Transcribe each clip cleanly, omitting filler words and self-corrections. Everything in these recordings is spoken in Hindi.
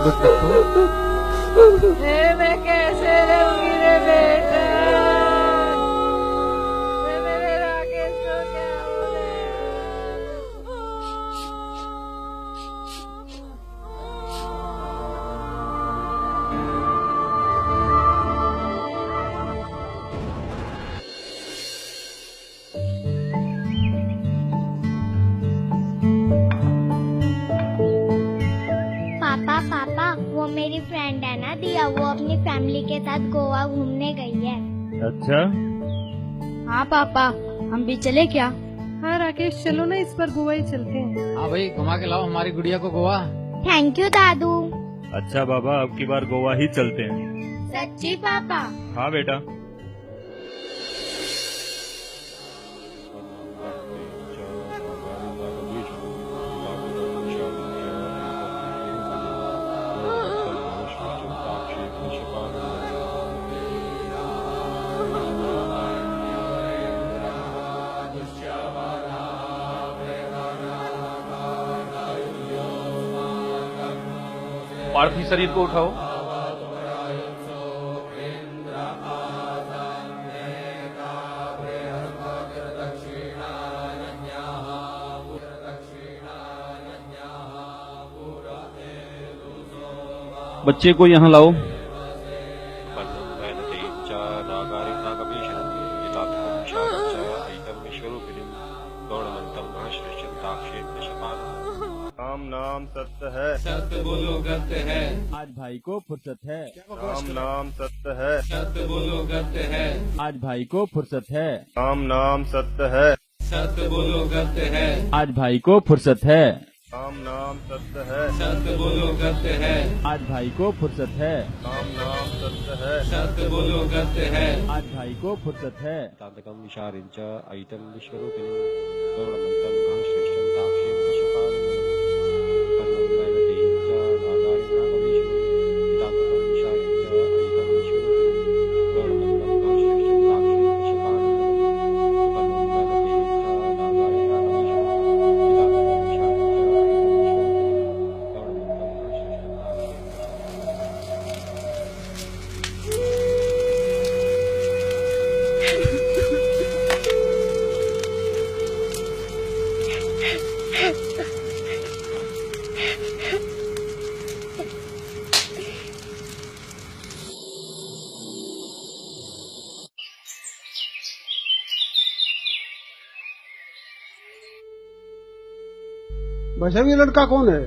कुछ रखो। मैं कैसे रहूंगी रे बेटा, मैं मेरे राकेश को क्या बोले। पापा पापा, वो मेरी फ्रेंड है ना दिया, वो अपनी फैमिली के साथ गोवा घूमने गई है। अच्छा, हाँ पापा, हम भी चले क्या? हाँ राकेश, चलो ना, इस बार गोवा ही चलते हैं। हाँ भाई, घुमा के लाओ हमारी गुड़िया को गोवा। थैंक यू दादू। अच्छा बाबा, अब की बार गोवा ही चलते हैं। सच्ची पापा? हाँ बेटा। पार्थिव शरीर को उठाओ। बच्चे को यहाँ लाओ। राम नाम सत्य है, सत्य बोलो गत्य है। आज भाई को फुर्सत है। राम नाम सत्य है, सत्य बोलो गत्य है। आज भाई को फुर्सत है। राम नाम सत्य है, सत्य बोलो गत्य है। आज भाई को फुर्सत है। राम नाम सत्य है, सत्य बोलो गत्य है। आज भाई को फुर्सत है। राम नाम सत्य है, सत्य बोलो गत्य है। आज भाई को फुर्सत है। तांतकं विशारिंच ऐतं विश्वरूपिणं गौरमन्तं महाश्रेष्ठं ताक्षें दशपालनं कर्णं वैनतेयं च नागारिं नागवेशनं तांतकं विशारिंच ऐतं विश्वरूपिणं गौरमन्तं महाश्रेष्ठं ताक्षें दशपालनं कर्णं वैनतेयं च नागारिं नागवेशनं तांतकं विशारिंच ऐतं विश्वरूपिणं गौरमन्तं महाश्रेष्ठं वैसे ये लड़का कौन है?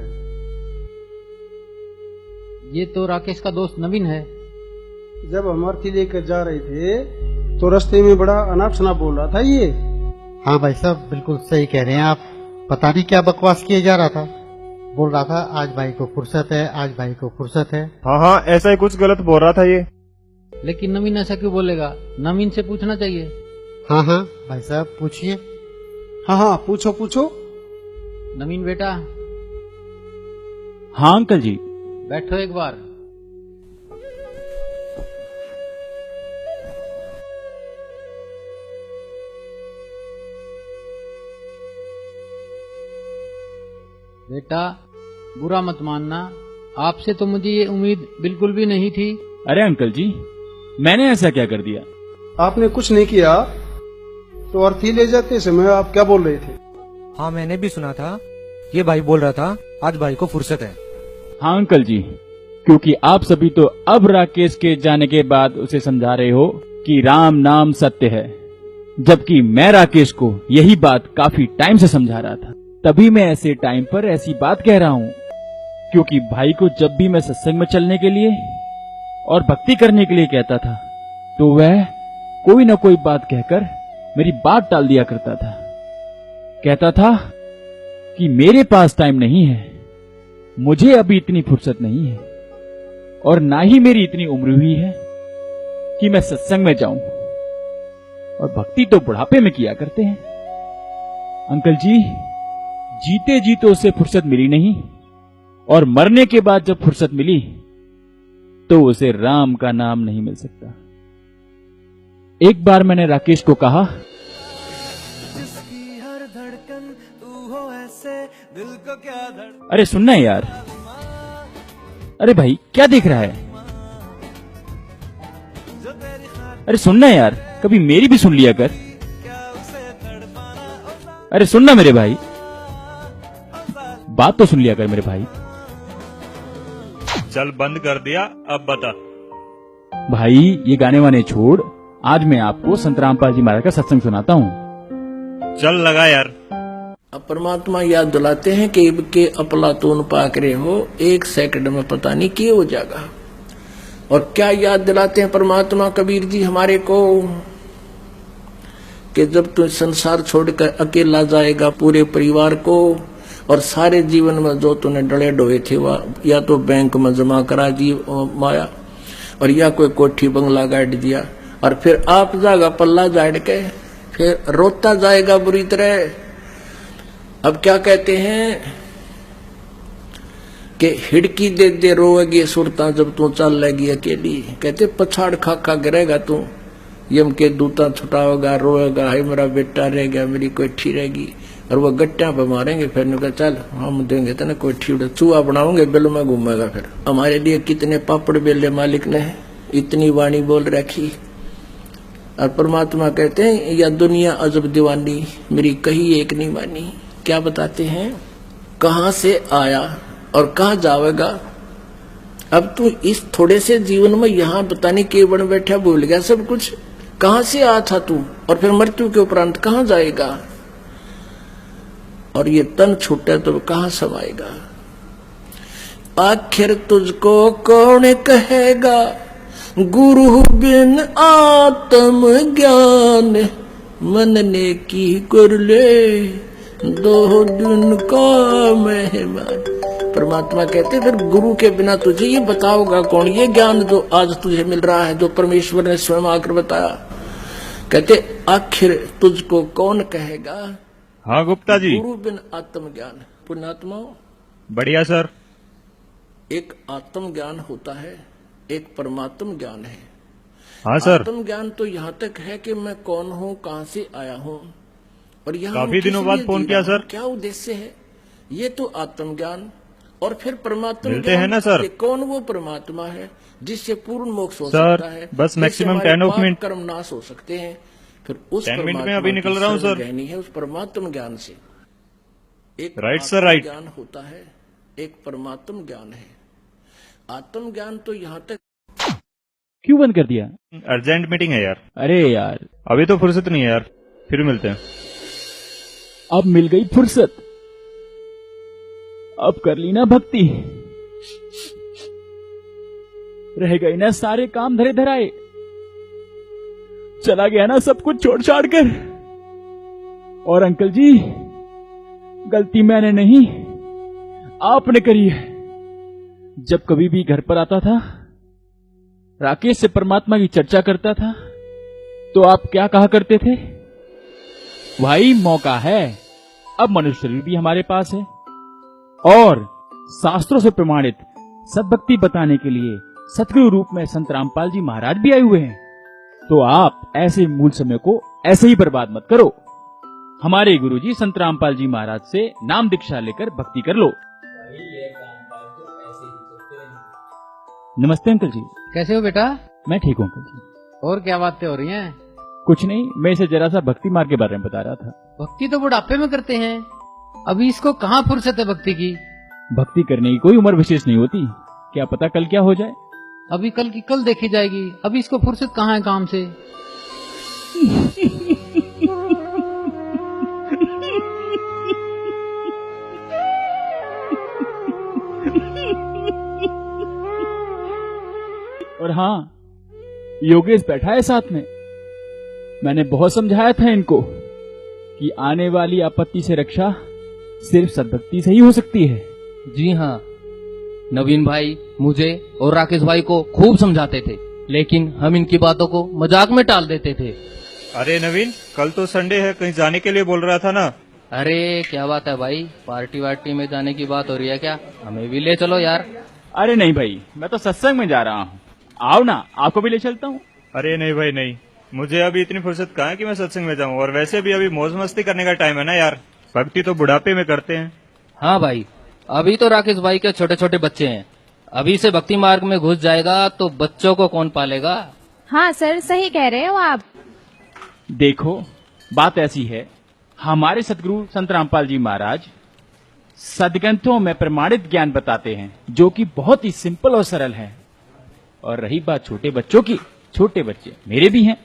ये तो राकेश का दोस्त नवीन है। जब हम अर्थी लेकर जा रहे थे तो रास्ते में बड़ा अनाप शनाप बोल रहा था ये। हाँ भाई साहब, बिल्कुल सही कह रहे हैं आप। पता नहीं क्या बकवास किए जा रहा था। बोल रहा था आज भाई को फुर्सत है, आज भाई को फुर्सत है। हाँ हाँ, ऐसा ही कुछ गलत बोल रहा था ये। लेकिन नवीन ऐसा क्यों बोलेगा? नवीन से पूछना चाहिए। हाँ हाँ भाई साहब, पूछिए। हाँ हाँ, पूछो पूछो। नवीन बेटा, हाँ अंकल जी। बैठो एक बार। बेटा, बुरा मत मानना, आपसे तो मुझे ये उम्मीद बिल्कुल भी नहीं थी। अरे अंकल जी, मैंने ऐसा क्या कर दिया? आपने कुछ नहीं किया तो अर्थी ले जाते समय आप क्या बोल रहे थे? हाँ, मैंने भी सुना था। ये भाई बोल रहा था आज भाई को फुर्सत है। हाँ अंकल जी, क्योंकि आप सभी तो अब राकेश के जाने के बाद उसे समझा रहे हो कि राम नाम सत्य है, जबकि मैं राकेश को यही बात काफी टाइम से समझा रहा था। तभी मैं ऐसे टाइम पर ऐसी बात कह रहा हूँ, क्योंकि भाई को जब भी मैं सत्संग में चलने के लिए और भक्ति करने के लिए कहता था तो वह कोई न कोई बात कहकर मेरी बात टाल दिया करता था। कहता था कि मेरे पास टाइम नहीं है, मुझे अभी इतनी फुर्सत नहीं है और ना ही मेरी इतनी उम्र हुई है कि मैं सत्संग में जाऊं, और भक्ति तो बुढ़ापे में किया करते हैं। अंकल जी, जीते जी तो उसे फुर्सत मिली नहीं, और मरने के बाद जब फुर्सत मिली तो उसे राम का नाम नहीं मिल सकता। एक बार मैंने राकेश को कहा, जिसकी हर धड़कन तू हो ऐसे, दिल को क्या अरे सुनना यार, अरे भाई क्या देख रहा है? अरे सुनना यार, कभी मेरी भी सुन लिया कर। अरे सुनना मेरे भाई, बात तो सुन लिया कर मेरे भाई। चल बंद कर दिया, अब बता। भाई ये गाने वाने छोड़, आज मैं आपको संत रामपाल जी महाराज का सत्संग सुनाता हूँ। चल लगा यार। अब परमात्मा याद दिलाते हैं कि के अपलातून पाक रहे हो, 1 सेकंड में पता नहीं क्या हो जाएगा। और क्या याद दिलाते हैं परमात्मा कबीर जी हमारे को कि जब तू संसार छोड़कर अकेला जाएगा पूरे परिवार को और सारे जीवन में जो तूने डले डोए थे वह या तो बैंक में जमा करा दी माया, और या कोई कोठी बंगला गाड़ दिया, और फिर आप जाएगा पल्ला जाड़ के फिर रोता जाएगा बुरी तरह। अब क्या कहते हैं कि हिड़की दे दे रोएगी सुरता जब तू चल लेगी अकेली। कहते पछाड़ खा खा गिरेगा तू, यम के दूता छुटाओगा, रोएगा, हाय मेरा बेटा रह गया, मेरी कोठी रहेगी, और वो गट्टियां पे मारेंगे। फिर ने कहा चल हम देंगे तेने कोठी, चूहा बनाओगे बिल में घूमेगा। फिर हमारे लिए कितने पापड़ बेले मालिक ने इतनी वाणी बोल रखी। और परमात्मा कहते हैं या दुनिया अजब दीवानी, मेरी कही एक नहीं मानी। क्या बताते हैं, कहां से आया और कहां जाएगा। अब तू इस थोड़े से जीवन में यहाँ बताने के बन बैठा भूल गया सब कुछ। कहां से आया था तू, और फिर मृत्यु के उपरांत कहां जाएगा, और ये तन छूटे तो कहां समाएगा। आखिर तुझको कौन कहेगा, गुरु बिन आत्म ज्ञान, मन ने की कर ले 2 दिन का मेहमान। परमात्मा कहते फिर गुरु के बिना तुझे ये बताओगा कौन, ये ज्ञान जो आज तुझे मिल रहा है, जो परमेश्वर ने स्वयं आकर बताया। कहते आखिर तुझको कौन कहेगा। हाँ गुप्ता जी। गुरु बिन आत्म ज्ञान। पुण्यात्मा बढ़िया सर। एक आत्म ज्ञान होता है, एक परमात्म ज्ञान है। हाँ सर। आत्म ज्ञान तो यहाँ तक है कि मैं कौन हूँ, कहाँ से आया हूँ, और यहाँ काफी दिनों बाद फोन किया सर। क्या उद्देश्य है, ये तो आत्म ज्ञान। और फिर परमात्मा मिलते हैं ना सर। कौन वो परमात्मा है जिससे पूर्ण मोक्ष हो सर, सकता है, बस मैक्सिमम 10 मिनट कर्म नाश हो सकते हैं। फिर उस 10 मिनट में अभी निकल रहा हूँ सर। रहनी है उस परमात्म ज्ञान से। एक राइट सर, राइट। ज्ञान होता है, एक परमात्म ज्ञान है। आत्म ज्ञान तो यहाँ तक। क्यों बंद कर दिया? अर्जेंट मीटिंग है यार। अरे यार अभी तो फुर्सत नहीं है यार, फिर मिलते हैं। अब मिल गई फुर्सत, अब कर ली ना भक्ति, रह गई ना सारे काम धरे धराए, चला गया ना सब कुछ छोड़ छाड़ कर। और अंकल जी गलती मैंने नहीं आपने करी है। जब कभी भी घर पर आता था, राकेश से परमात्मा की चर्चा करता था, तो आप क्या कहा करते थे, भाई मौका है, अब मनुष्य शरीर भी हमारे पास है, और शास्त्रों से प्रमाणित सद्भक्ति बताने के लिए सतगुरु रूप में संत रामपाल जी महाराज भी आए हुए हैं। तो आप ऐसे मूल समय को ऐसे ही बर्बाद मत करो। हमारे गुरुजी संत रामपाल जी महाराज से नाम दीक्षा लेकर भक्ति कर लो। नमस्ते अंकल जी। कैसे हो बेटा? मैं ठीक हूँ अंकल जी। और क्या बातें हो रही हैं? कुछ नहीं, मैं इसे जरा सा भक्ति मार्ग के बारे में बता रहा था। भक्ति तो बुढ़ापे में करते हैं, अभी इसको कहाँ फुर्सत है भक्ति की। भक्ति करने की कोई उम्र विशेष नहीं होती, क्या पता कल क्या हो जाए। अभी कल की कल देखी जाएगी, अभी इसको फुर्सत कहाँ है काम से। और हाँ, योगेश बैठा है साथ में। मैंने बहुत समझाया था इनको कि आने वाली आपत्ति से रक्षा सिर्फ सद्भक्ति से ही हो सकती है। जी हाँ, नवीन भाई मुझे और राकेश भाई को खूब समझाते थे, लेकिन हम इनकी बातों को मजाक में टाल देते थे। अरे नवीन, कल तो संडे है, कहीं जाने के लिए बोल रहा था ना। अरे क्या बात है भाई, पार्टी वार्टी में जाने की बात हो रही है क्या? हमें भी ले चलो यार। अरे नहीं भाई, मैं तो सत्संग में जा रहा हूँ, आओ ना, आपको भी ले चलता हूँ। अरे नहीं भाई नहीं, मुझे अभी इतनी फुर्सत कहाँ है कि मैं सत्संग में जाऊँ, और वैसे भी अभी मौज मस्ती करने का टाइम है ना यार, भक्ति तो बुढ़ापे में करते हैं। हाँ भाई, अभी तो राकेश भाई के छोटे छोटे बच्चे हैं, अभी से भक्ति मार्ग में घुस जाएगा तो बच्चों को कौन पालेगा? हाँ सर, सही कह रहे हो आप। देखो, बात ऐसी है, हमारे सदगुरु संत रामपाल जी महाराज सदग्रंथों में प्रमाणित ज्ञान बताते हैं, जो कि बहुत ही सिंपल और सरल है। और रही बात छोटे बच्चों की, छोटे बच्चे मेरे भी हैं।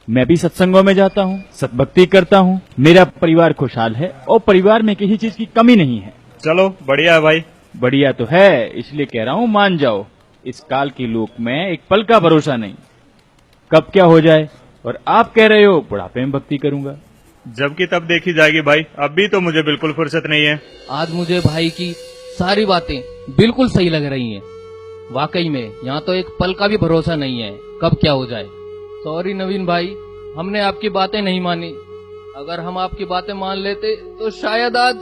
मैं भी सत्संगों में जाता हूँ, सतभक्ति करता हूँ, मेरा परिवार खुशहाल है और परिवार में किसी चीज की कमी नहीं है। चलो बढ़िया है भाई। बढ़िया तो है, इसलिए कह रहा हूँ मान जाओ। इस काल के लोक में एक पल का भरोसा नहीं, कब क्या हो जाए। और आप कह रहे हो बुढ़ापे में भक्ति करूंगा, जबकि तब देखी जाएगी भाई, अभी तो मुझे बिल्कुल फुर्सत नहीं है। आज मुझे भाई की सारी बातें बिल्कुल सही लग रही हैं। वाकई में यहाँ तो एक पल का भी भरोसा नहीं है, कब क्या हो जाए। सॉरी नवीन भाई, हमने आपकी बातें नहीं मानी। अगर हम आपकी बातें मान लेते तो शायद आज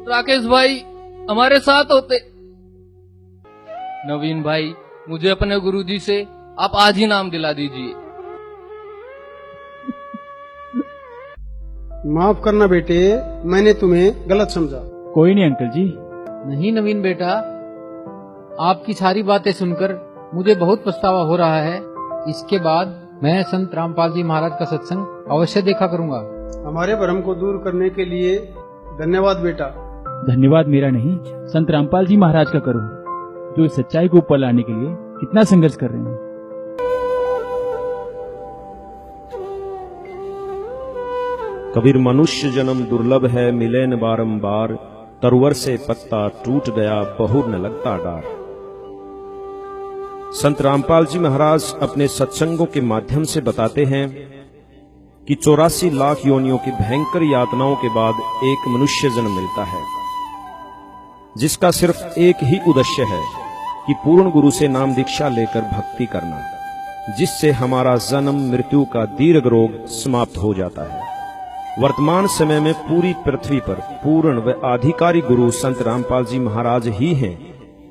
राकेश भाई हमारे साथ होते। नवीन भाई, मुझे अपने गुरुजी से आप आज ही नाम दिला दीजिए। माफ करना बेटे, मैंने तुम्हें गलत समझा। कोई नहीं अंकल जी। नहीं नवीन बेटा, आपकी सारी बातें सुनकर मुझे बहुत पछतावा हो रहा है। इसके बाद मैं संत रामपाल जी महाराज का सत्संग अवश्य देखा करूंगा। हमारे भ्रम को दूर करने के लिए धन्यवाद बेटा। धन्यवाद मेरा नहीं, संत रामपाल जी महाराज का करो, जो इस सच्चाई को ऊपर लाने के लिए कितना संघर्ष कर रहे हैं। कबीर मनुष्य जन्म दुर्लभ है, मिले न बारंबार, तरवर से पत्ता टूट गया, बहुर न लगता डार। संत रामपाल जी महाराज अपने सत्संगों के माध्यम से बताते हैं कि 84 लाख योनियों की भयंकर यातनाओं के बाद एक मनुष्य जन्म मिलता है, जिसका सिर्फ एक ही उद्देश्य है कि पूर्ण गुरु से नाम दीक्षा लेकर भक्ति करना, जिससे हमारा जन्म मृत्यु का दीर्घ रोग समाप्त हो जाता है। वर्तमान समय में पूरी पृथ्वी पर पूर्ण व आधिकारिक गुरु संत रामपाल जी महाराज ही हैं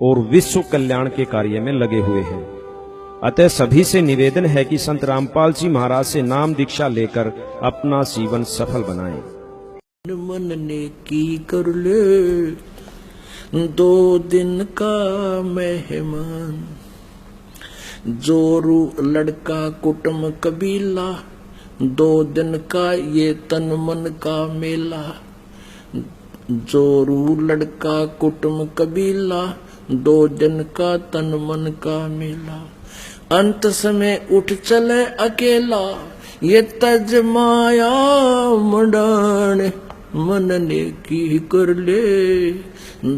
और विश्व कल्याण के कार्य में लगे हुए हैं। अतः सभी से निवेदन है कि संत रामपाल जी महाराज से नाम दीक्षा लेकर अपना जीवन सफल बनाएं। मन ने की कर ले 2 दिन का मेहमान, जोरू लड़का कुटुंब कबीला, 2 दिन का ये तन मन का मेला। जोरू लड़का कुटुंब कबीला, 2 दिन का तन मन का मेला। अंत समय उठ चले अकेला, ये तज माया मंडान, मन ने की कर ले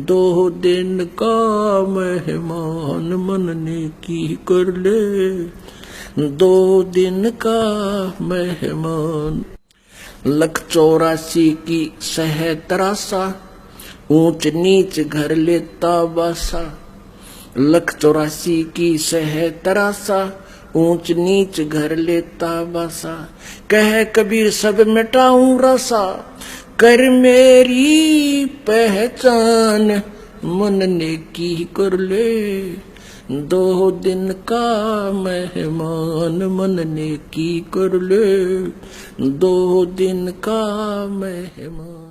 2 दिन का मेहमान, मन ने की कर ले 2 दिन का मेहमान। 184 की सह तरासा, ऊंच नीच घर लेता बासा। 184 की सह तरासा, ऊंच नीच घर लेता बासा। कह कबीर सब मिटाऊं रसा, कर मेरी पहचान, मन ने की कर ले 2 दिन का मेहमान, मन ने की कर ले 2 दिन का मेहमान।